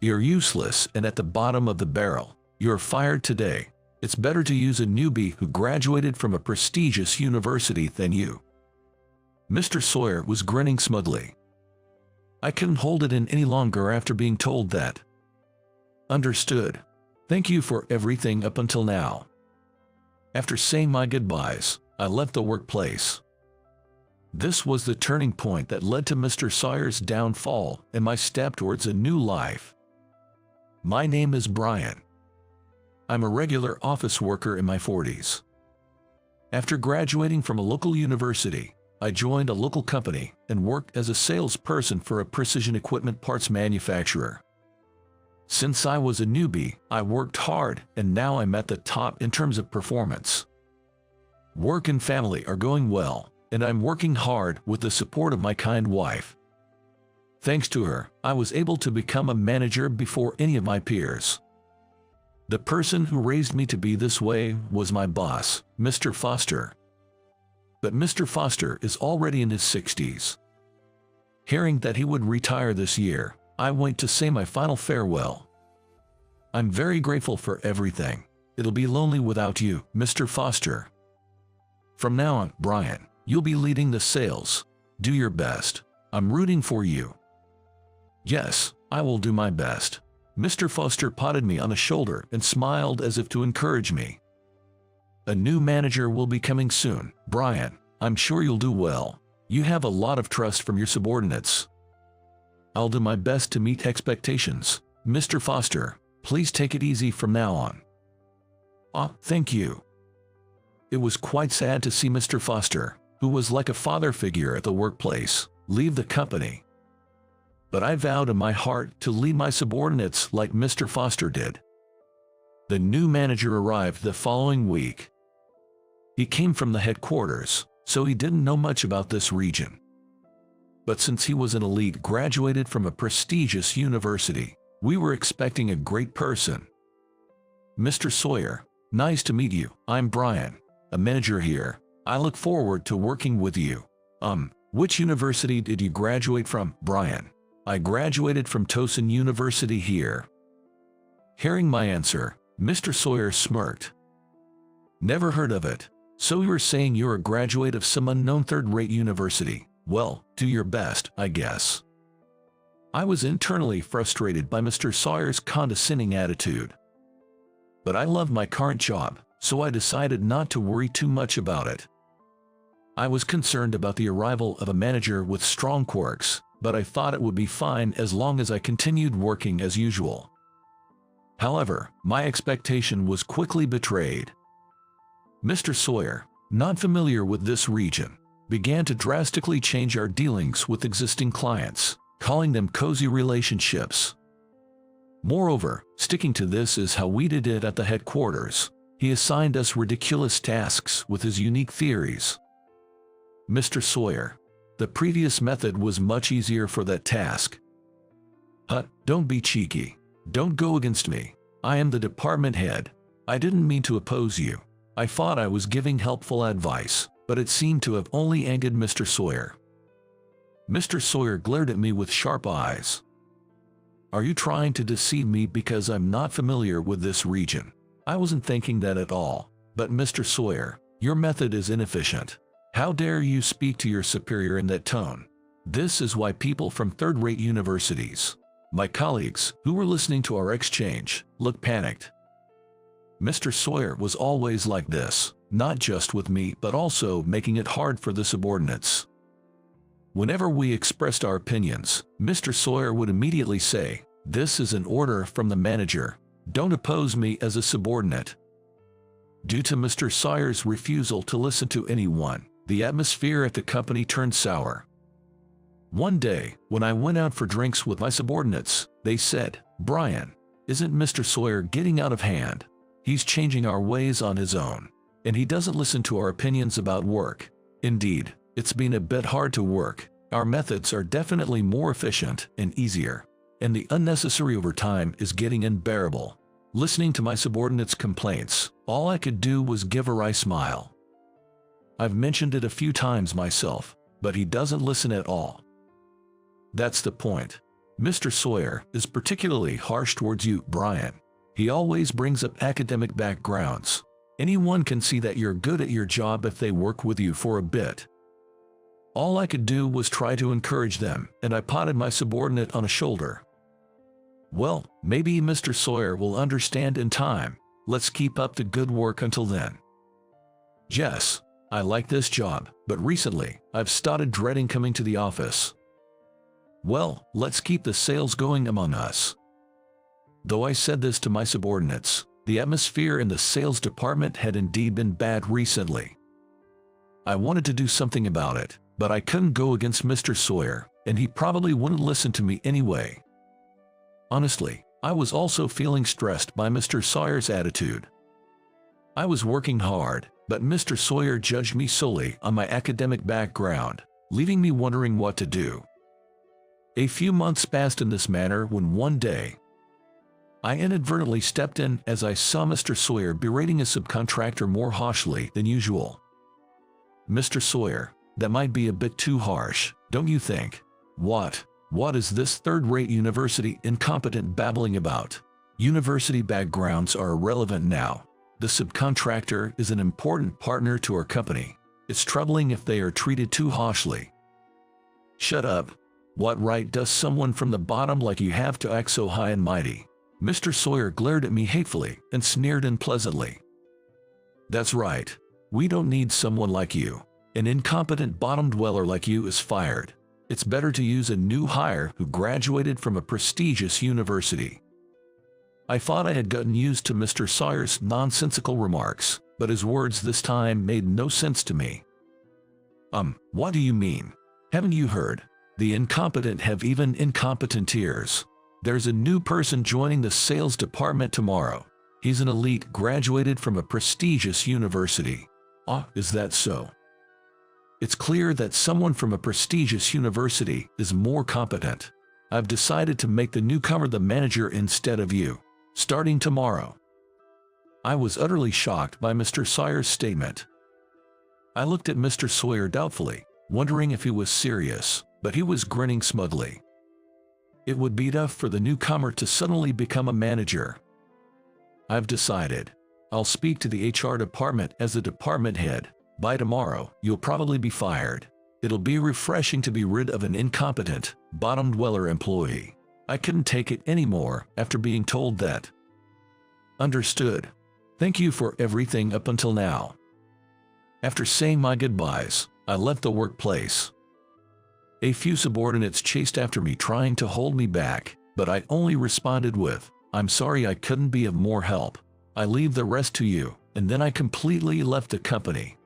You're useless and at the bottom of the barrel. You're fired today. It's better to use a newbie who graduated from a prestigious university than you." Mr. Sawyer was grinning smugly. I couldn't hold it in any longer after being told that. "Understood. Thank you for everything up until now." After saying my goodbyes, I left the workplace. This was the turning point that led to Mr. Sawyer's downfall and my step towards a new life. My name is Brian. I'm a regular office worker in my 40s. After graduating from a local university, I joined a local company and worked as a salesperson for a precision equipment parts manufacturer. Since I was a newbie, I worked hard and now I'm at the top in terms of performance. Work and family are going well, and I'm working hard with the support of my kind wife. Thanks to her, I was able to become a manager before any of my peers. The person who raised me to be this way was my boss, Mr. Foster. But Mr. Foster is already in his 60s. Hearing that he would retire this year, I went to say my final farewell. "I'm very grateful for everything. It'll be lonely without you, Mr. Foster. From now on, Brian, you'll be leading the sales. Do your best. I'm rooting for you." "Yes, I will do my best." Mr. Foster patted me on the shoulder and smiled as if to encourage me. "A new manager will be coming soon, Brian. I'm sure you'll do well. You have a lot of trust from your subordinates." "I'll do my best to meet expectations, Mr. Foster. Please take it easy from now on." Thank you." It was quite sad to see Mr. Foster, who was like a father figure at the workplace, leave the company. But I vowed in my heart to lead my subordinates like Mr. Foster did. The new manager arrived the following week. He came from the headquarters, so he didn't know much about this region. But since he was an elite graduated from a prestigious university, we were expecting a great person. "Mr. Sawyer, nice to meet you. I'm Brian, a manager here. I look forward to working with you." Which university did you graduate from, Brian?" "I graduated from Towson University here." Hearing my answer, Mr. Sawyer smirked. "Never heard of it. So you were saying you're a graduate of some unknown third-rate university. Well, do your best, I guess." I was internally frustrated by Mr. Sawyer's condescending attitude. But I loved my current job, so I decided not to worry too much about it. I was concerned about the arrival of a manager with strong quirks, but I thought it would be fine as long as I continued working as usual. However, my expectation was quickly betrayed. Mr. Sawyer, not familiar with this region, began to drastically change our dealings with existing clients, calling them cozy relationships. Moreover, sticking to this is how we did it at the headquarters. He assigned us ridiculous tasks with his unique theories. "Mr. Sawyer, the previous method was much easier for that task." Don't be cheeky. Don't go against me. I am the department head. I didn't mean to oppose you. I thought I was giving helpful advice, but it seemed to have only angered Mr. Sawyer. Mr. Sawyer glared at me with sharp eyes. "Are you trying to deceive me because I'm not familiar with this region?" I wasn't thinking that at all. "But Mr. Sawyer, your method is inefficient. How dare you speak to your superior in that tone? This is why people from third-rate universities, my colleagues who were listening to our exchange, looked panicked." Mr. Sawyer was always like this, not just with me but also making it hard for the subordinates. Whenever we expressed our opinions, Mr. Sawyer would immediately say, "This is an order from the manager. Don't oppose me as a subordinate." Due to Mr. Sawyer's refusal to listen to anyone, the atmosphere at the company turned sour. One day, when I went out for drinks with my subordinates, they said, "Brian, isn't Mr. Sawyer getting out of hand? He's changing our ways on his own, and he doesn't listen to our opinions about work. Indeed, it's been a bit hard to work. Our methods are definitely more efficient and easier, and the unnecessary overtime is getting unbearable." Listening to my subordinates' complaints, all I could do was give a wry smile. I've mentioned it a few times myself, but he doesn't listen at all. That's the point. Mr. Sawyer is particularly harsh towards you, Brian. He always brings up academic backgrounds. Anyone can see that you're good at your job if they work with you for a bit. All I could do was try to encourage them, and I patted my subordinate on the shoulder. Well, maybe Mr. Sawyer will understand in time. Let's keep up the good work until then. Jess, I like this job, but recently, I've started dreading coming to the office. Well, let's keep the sales going among us. Though I said this to my subordinates, the atmosphere in the sales department had indeed been bad recently. I wanted to do something about it, but I couldn't go against Mr. Sawyer, and he probably wouldn't listen to me anyway. Honestly, I was also feeling stressed by Mr. Sawyer's attitude. I was working hard, but Mr. Sawyer judged me solely on my academic background, leaving me wondering what to do. A few months passed in this manner when one day, I inadvertently stepped in as I saw Mr. Sawyer berating a subcontractor more harshly than usual. Mr. Sawyer, that might be a bit too harsh, don't you think? What is this third-rate university incompetent babbling about? University backgrounds are irrelevant now. The subcontractor is an important partner to our company. It's troubling if they are treated too harshly. Shut up. What right does someone from the bottom like you have to act so high and mighty? Mr. Sawyer glared at me hatefully and sneered unpleasantly. That's right. We don't need someone like you. An incompetent bottom dweller like you is fired. It's better to use a new hire who graduated from a prestigious university. I thought I had gotten used to Mr. Sawyer's nonsensical remarks, but his words this time made no sense to me. What do you mean? Haven't you heard? The incompetent have even incompetent ears. There's a new person joining the sales department tomorrow. He's an elite graduated from a prestigious university. Is that so? It's clear that someone from a prestigious university is more competent. I've decided to make the newcomer the manager instead of you, starting tomorrow. I was utterly shocked by Mr. Sawyer's statement. I looked at Mr. Sawyer doubtfully, wondering if he was serious, but he was grinning smugly. It would be tough for the newcomer to suddenly become a manager. I've decided. I'll speak to the HR department as the department head. By tomorrow, you'll probably be fired. It'll be refreshing to be rid of an incompetent, bottom-dweller employee. I couldn't take it anymore after being told that. Understood. Thank you for everything up until now. After saying my goodbyes, I left the workplace. A few subordinates chased after me trying to hold me back, but I only responded with, "I'm sorry I couldn't be of more help. I leave the rest to you," and then I completely left the company.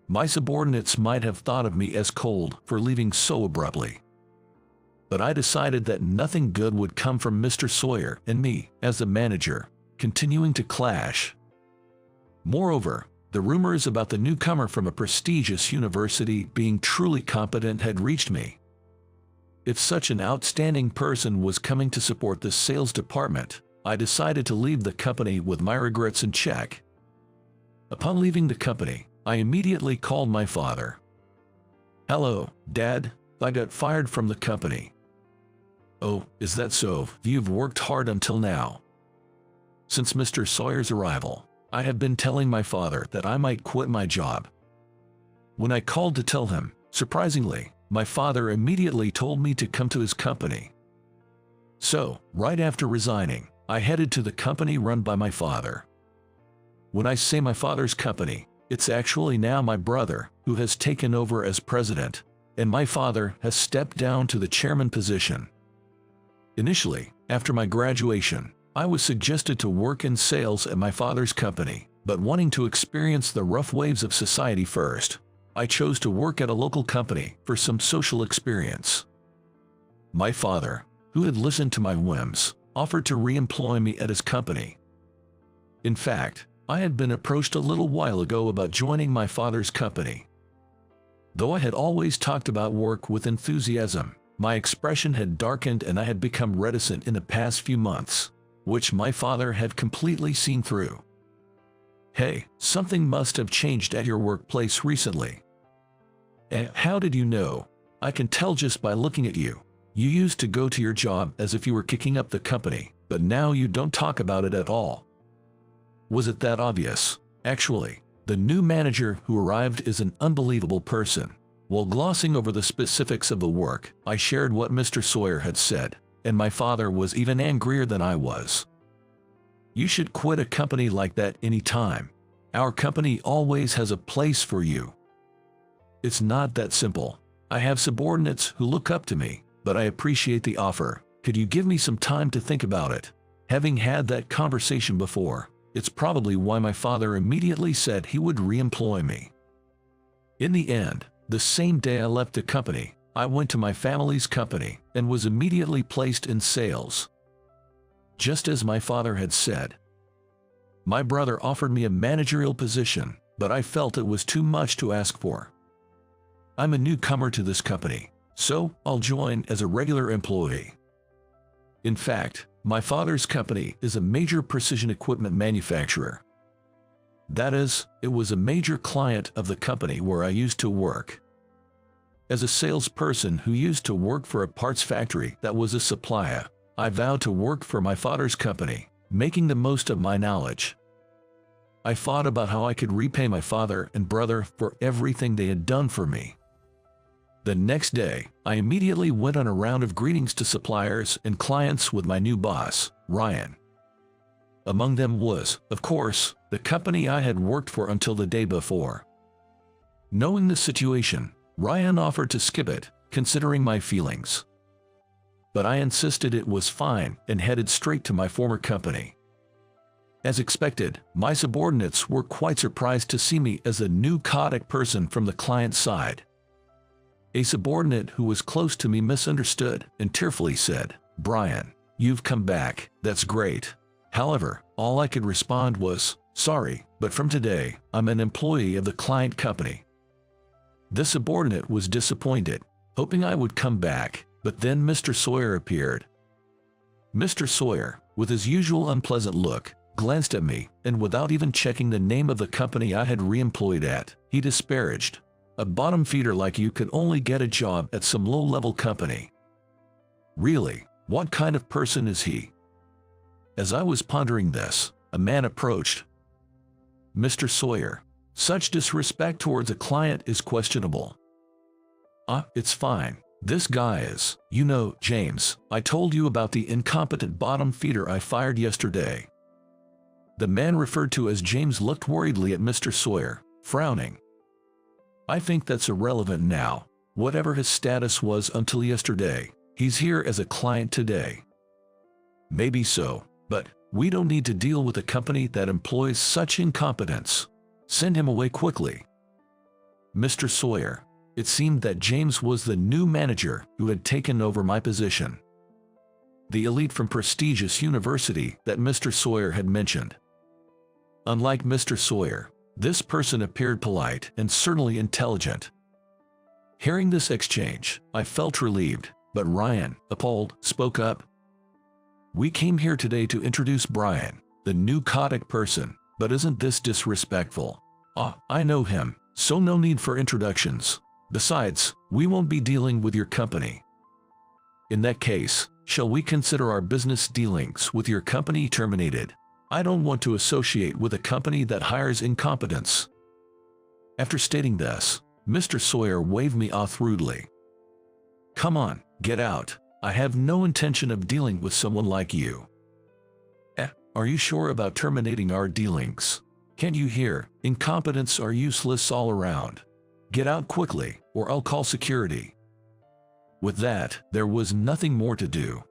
My subordinates might have thought of me as cold for leaving so abruptly. But I decided that nothing good would come from Mr. Sawyer and me as the manager, continuing to clash. Moreover, the rumors about the newcomer from a prestigious university being truly competent had reached me. If such an outstanding person was coming to support the sales department, I decided to leave the company with my regrets in check. Upon leaving the company, I immediately called my father. "Hello, Dad. I got fired from the company." "Oh, is that so? You've worked hard until now." Since Mr. Sawyer's arrival, I have been telling my father that I might quit my job. When I called to tell him, surprisingly, my father immediately told me to come to his company. So, right after resigning, I headed to the company run by my father. When I say my father's company, it's actually now my brother who has taken over as president, and my father has stepped down to the chairman position. Initially, after my graduation, I was suggested to work in sales at my father's company, but wanting to experience the rough waves of society first, I chose to work at a local company for some social experience. My father, who had listened to my whims, offered to re-employ me at his company. In fact, I had been approached a little while ago about joining my father's company. Though I had always talked about work with enthusiasm, my expression had darkened and I had become reticent in the past few months, which my father had completely seen through. "Hey, something must have changed at your workplace recently." "How did you know?" "I can tell just by looking at you. You used to go to your job as if you were kicking up the company, but now you don't talk about it at all. Was it that obvious? Actually, the new manager who arrived is an unbelievable person. While glossing over the specifics of the work, I shared what Mr. Sawyer had said, and my father was even angrier than I was. You should quit a company like that anytime. Our company always has a place for you. It's not that simple. I have subordinates who look up to me, but I appreciate the offer. Could you give me some time to think about it? Having had that conversation before, it's probably why my father immediately said he would re-employ me. In the end, the same day I left the company, I went to my family's company and was immediately placed in sales. Just as my father had said. My brother offered me a managerial position, but I felt it was too much to ask for. I'm a newcomer to this company, so I'll join as a regular employee. In fact, my father's company is a major precision equipment manufacturer. That is, it was a major client of the company where I used to work. As a salesperson who used to work for a parts factory that was a supplier, I vowed to work for my father's company, making the most of my knowledge. I thought about how I could repay my father and brother for everything they had done for me. The next day, I immediately went on a round of greetings to suppliers and clients with my new boss, Ryan. Among them was, of course, the company I had worked for until the day before. Knowing the situation, Ryan offered to skip it, considering my feelings. But I insisted it was fine and headed straight to my former company. As expected, my subordinates were quite surprised to see me as a new chaotic person from the client side. A subordinate who was close to me misunderstood and tearfully said, "Brian, you've come back, that's great." However, all I could respond was, "Sorry, but from today, I'm an employee of the client company." The subordinate was disappointed, hoping I would come back, but then Mr. Sawyer appeared. Mr. Sawyer, with his usual unpleasant look, glanced at me, and without even checking the name of the company I had re-employed at, he disparaged. "A bottom feeder like you could only get a job at some low-level company. Really, what kind of person is he?" As I was pondering this, a man approached. "Mr. Sawyer, such disrespect towards a client is questionable." It's fine. This guy is, you know, James. I told you about the incompetent bottom feeder I fired yesterday." The man referred to as James looked worriedly at Mr. Sawyer, frowning. "I think that's irrelevant now. Whatever his status was until yesterday, he's here as a client today." "Maybe so, but we don't need to deal with a company that employs such incompetence. Send him away quickly." Mr. Sawyer. It seemed that James was the new manager who had taken over my position. The elite from prestigious university that Mr. Sawyer had mentioned. Unlike Mr. Sawyer, this person appeared polite and certainly intelligent. Hearing this exchange, I felt relieved, but Ryan, appalled, spoke up. "We came here today to introduce Brian, the new chaotic person, but isn't this disrespectful?" I know him, so no need for introductions. Besides, we won't be dealing with your company." "In that case, shall we consider our business dealings with your company terminated? I don't want to associate with a company that hires incompetence." After stating this, Mr. Sawyer waved me off rudely. "Come on, get out. I have no intention of dealing with someone like you." Are you sure about terminating our dealings? Can't you hear? Incompetents are useless all around. Get out quickly, or I'll call security." With that, there was nothing more to do.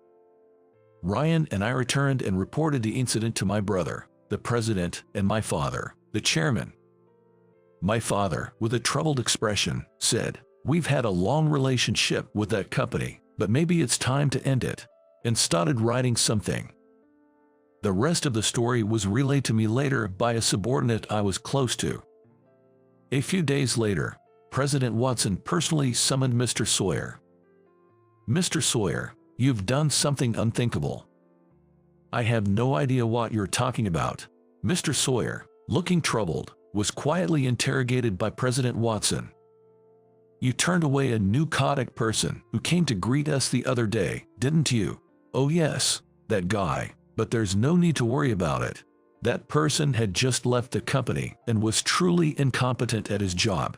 Ryan and I returned and reported the incident to my brother, the president, and my father, the chairman. My father, with a troubled expression, said, "We've had a long relationship with that company, but maybe it's time to end it," and started writing something. The rest of the story was relayed to me later by a subordinate I was close to. A few days later, President Watson personally summoned Mr. Sawyer. "Mr. Sawyer, you've done something unthinkable." "I have no idea what you're talking about." Mr. Sawyer, looking troubled, was quietly interrogated by President Watson. You turned away a neurotic person who came to greet us the other day, didn't you? Oh yes, that guy. But there's no need to worry about it. That person had just left the company and was truly incompetent at his job.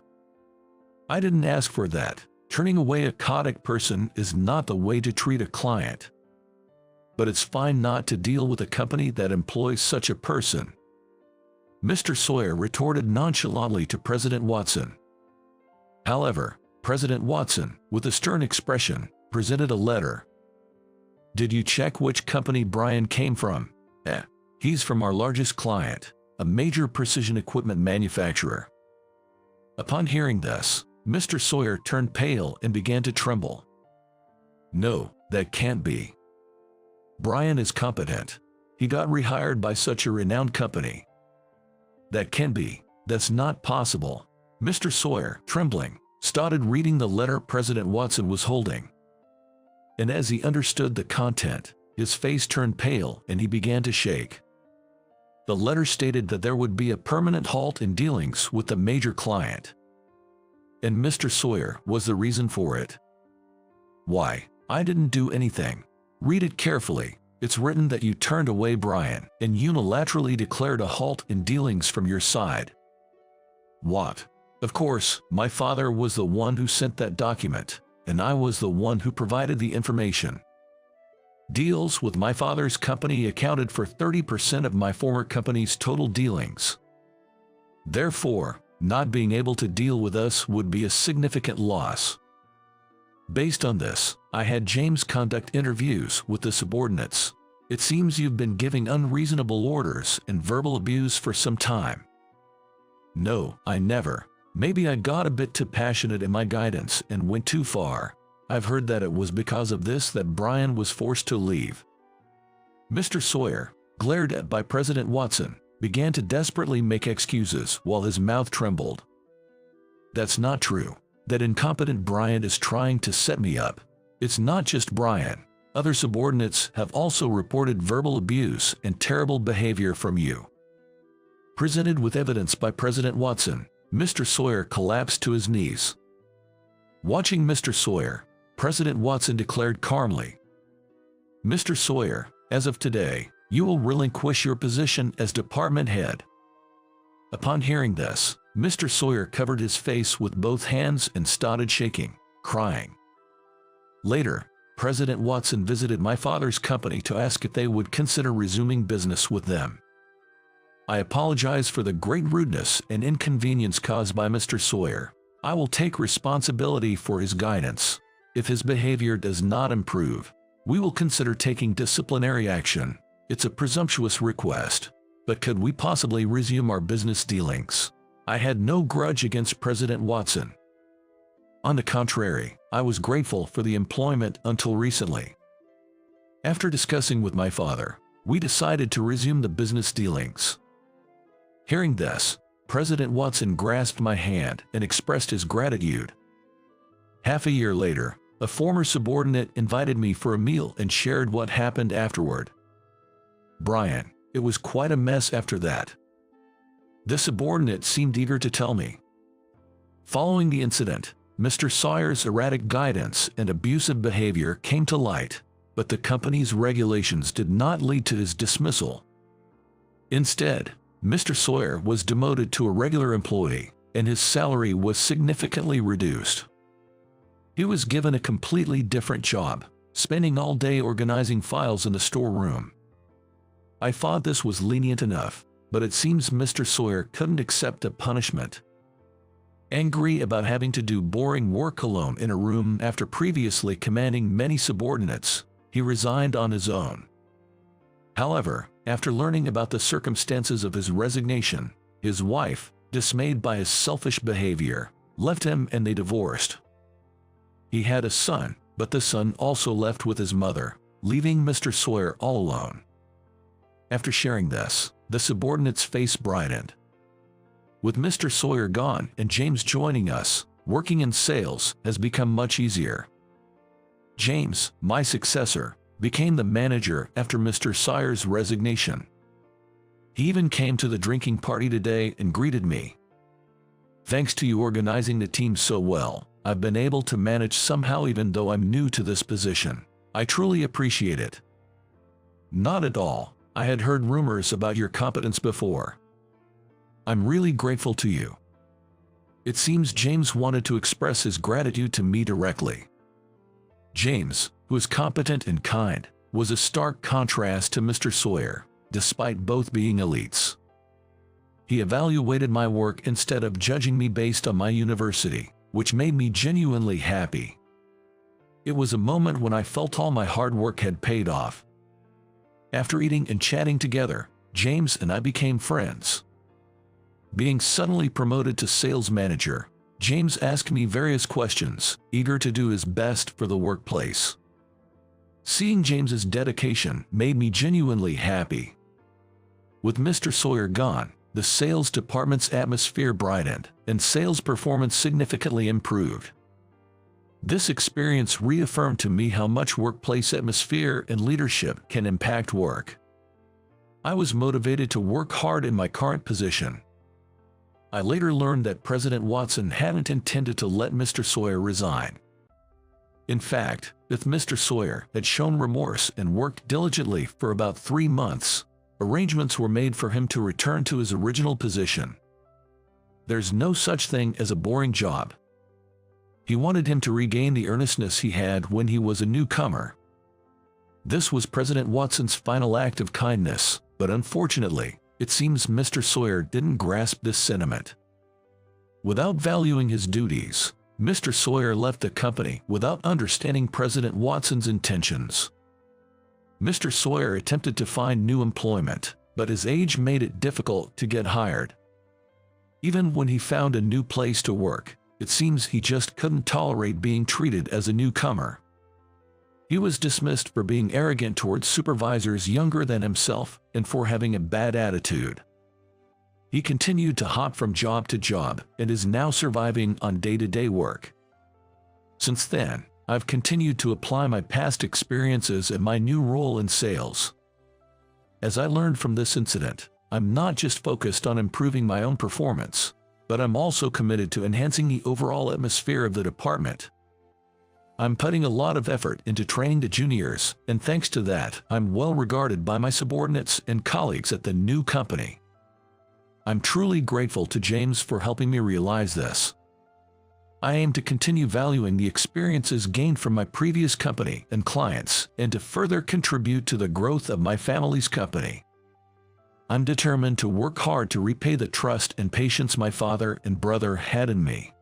I didn't ask for that. Turning away a neurotic person is not the way to treat a client. But it's fine not to deal with a company that employs such a person. Mr. Sawyer retorted nonchalantly to President Watson. However, President Watson, with a stern expression, presented a letter. Did you check which company Brian came from? He's from our largest client, a major precision equipment manufacturer. Upon hearing this, Mr. Sawyer turned pale and began to tremble. No, that can't be. Brian is competent. He got rehired by such a renowned company. That can't be. That's not possible. Mr. Sawyer, trembling, started reading the letter President Watson was holding. And as he understood the content, his face turned pale and he began to shake. The letter stated that there would be a permanent halt in dealings with the major client. And Mr. Sawyer was the reason for it. Why? I didn't do anything. Read it carefully. It's written that you turned away Brian and unilaterally declared a halt in dealings from your side. What? Of course, my father was the one who sent that document, and I was the one who provided the information. Deals with my father's company accounted for 30% of my former company's total dealings. Therefore, not being able to deal with us would be a significant loss. Based on this, I had James conduct interviews with the subordinates. It seems you've been giving unreasonable orders and verbal abuse for some time. No, I never. Maybe I got a bit too passionate in my guidance and went too far. I've heard that it was because of this that Brian was forced to leave. Mr. Sawyer, glared at by President Watson, began to desperately make excuses while his mouth trembled. That's not true. That incompetent Brian is trying to set me up. It's not just Brian. Other subordinates have also reported verbal abuse and terrible behavior from you. Presented with evidence by President Watson, Mr. Sawyer collapsed to his knees. Watching Mr. Sawyer, President Watson declared calmly, Mr. Sawyer, as of today, you will relinquish your position as department head. Upon hearing this, Mr. Sawyer covered his face with both hands and started shaking, crying. Later, President Watson visited my father's company to ask if they would consider resuming business with them. I apologize for the great rudeness and inconvenience caused by Mr. Sawyer. I will take responsibility for his guidance. If his behavior does not improve, we will consider taking disciplinary action. It's a presumptuous request, but could we possibly resume our business dealings? I had no grudge against President Watson. On the contrary, I was grateful for the employment until recently. After discussing with my father, we decided to resume the business dealings. Hearing this, President Watson grasped my hand and expressed his gratitude. Half a year later, a former subordinate invited me for a meal and shared what happened afterward. Brian, it was quite a mess after that. The subordinate seemed eager to tell me. Following the incident, Mr. Sawyer's erratic guidance and abusive behavior came to light, but the company's regulations did not lead to his dismissal. Instead, Mr. Sawyer was demoted to a regular employee, and his salary was significantly reduced. He was given a completely different job, spending all day organizing files in the storeroom. I thought this was lenient enough, but it seems Mr. Sawyer couldn't accept a punishment. Angry about having to do boring work alone in a room after previously commanding many subordinates, he resigned on his own. However, after learning about the circumstances of his resignation, his wife, dismayed by his selfish behavior, left him and they divorced. He had a son, but the son also left with his mother, leaving Mr. Sawyer all alone. After sharing this, the subordinate's face brightened. With Mr. Sawyer gone and James joining us, working in sales has become much easier. James, my successor, became the manager after Mr. Sawyer's resignation. He even came to the drinking party today and greeted me. Thanks to you organizing the team so well, I've been able to manage somehow even though I'm new to this position. I truly appreciate it." "Not at all. I had heard rumors about your competence before. I'm really grateful to you." It seems James wanted to express his gratitude to me directly. James, who is competent and kind, was a stark contrast to Mr. Sawyer, despite both being elites. He evaluated my work instead of judging me based on my university, which made me genuinely happy. It was a moment when I felt all my hard work had paid off. After eating and chatting together, James and I became friends. Being suddenly promoted to sales manager, James asked me various questions, eager to do his best for the workplace. Seeing James's dedication made me genuinely happy. With Mr. Sawyer gone, the sales department's atmosphere brightened, and sales performance significantly improved. This experience reaffirmed to me how much workplace atmosphere and leadership can impact work. I was motivated to work hard in my current position. I later learned that President Watson hadn't intended to let Mr. Sawyer resign. In fact, if Mr. Sawyer had shown remorse and worked diligently for about 3 months, arrangements were made for him to return to his original position. There's no such thing as a boring job. He wanted him to regain the earnestness he had when he was a newcomer. This was President Watson's final act of kindness, but unfortunately, it seems Mr. Sawyer didn't grasp this sentiment. Without valuing his duties, Mr. Sawyer left the company without understanding President Watson's intentions. Mr. Sawyer attempted to find new employment, but his age made it difficult to get hired. Even when he found a new place to work, it seems he just couldn't tolerate being treated as a newcomer. He was dismissed for being arrogant towards supervisors younger than himself and for having a bad attitude. He continued to hop from job to job and is now surviving on day-to-day work. Since then, I've continued to apply my past experiences and my new role in sales. As I learned from this incident, I'm not just focused on improving my own performance, but I'm also committed to enhancing the overall atmosphere of the department. I'm putting a lot of effort into training the juniors, and thanks to that, I'm well regarded by my subordinates and colleagues at the new company. I'm truly grateful to James for helping me realize this. I aim to continue valuing the experiences gained from my previous company and clients, and to further contribute to the growth of my family's company. I'm determined to work hard to repay the trust and patience my father and brother had in me.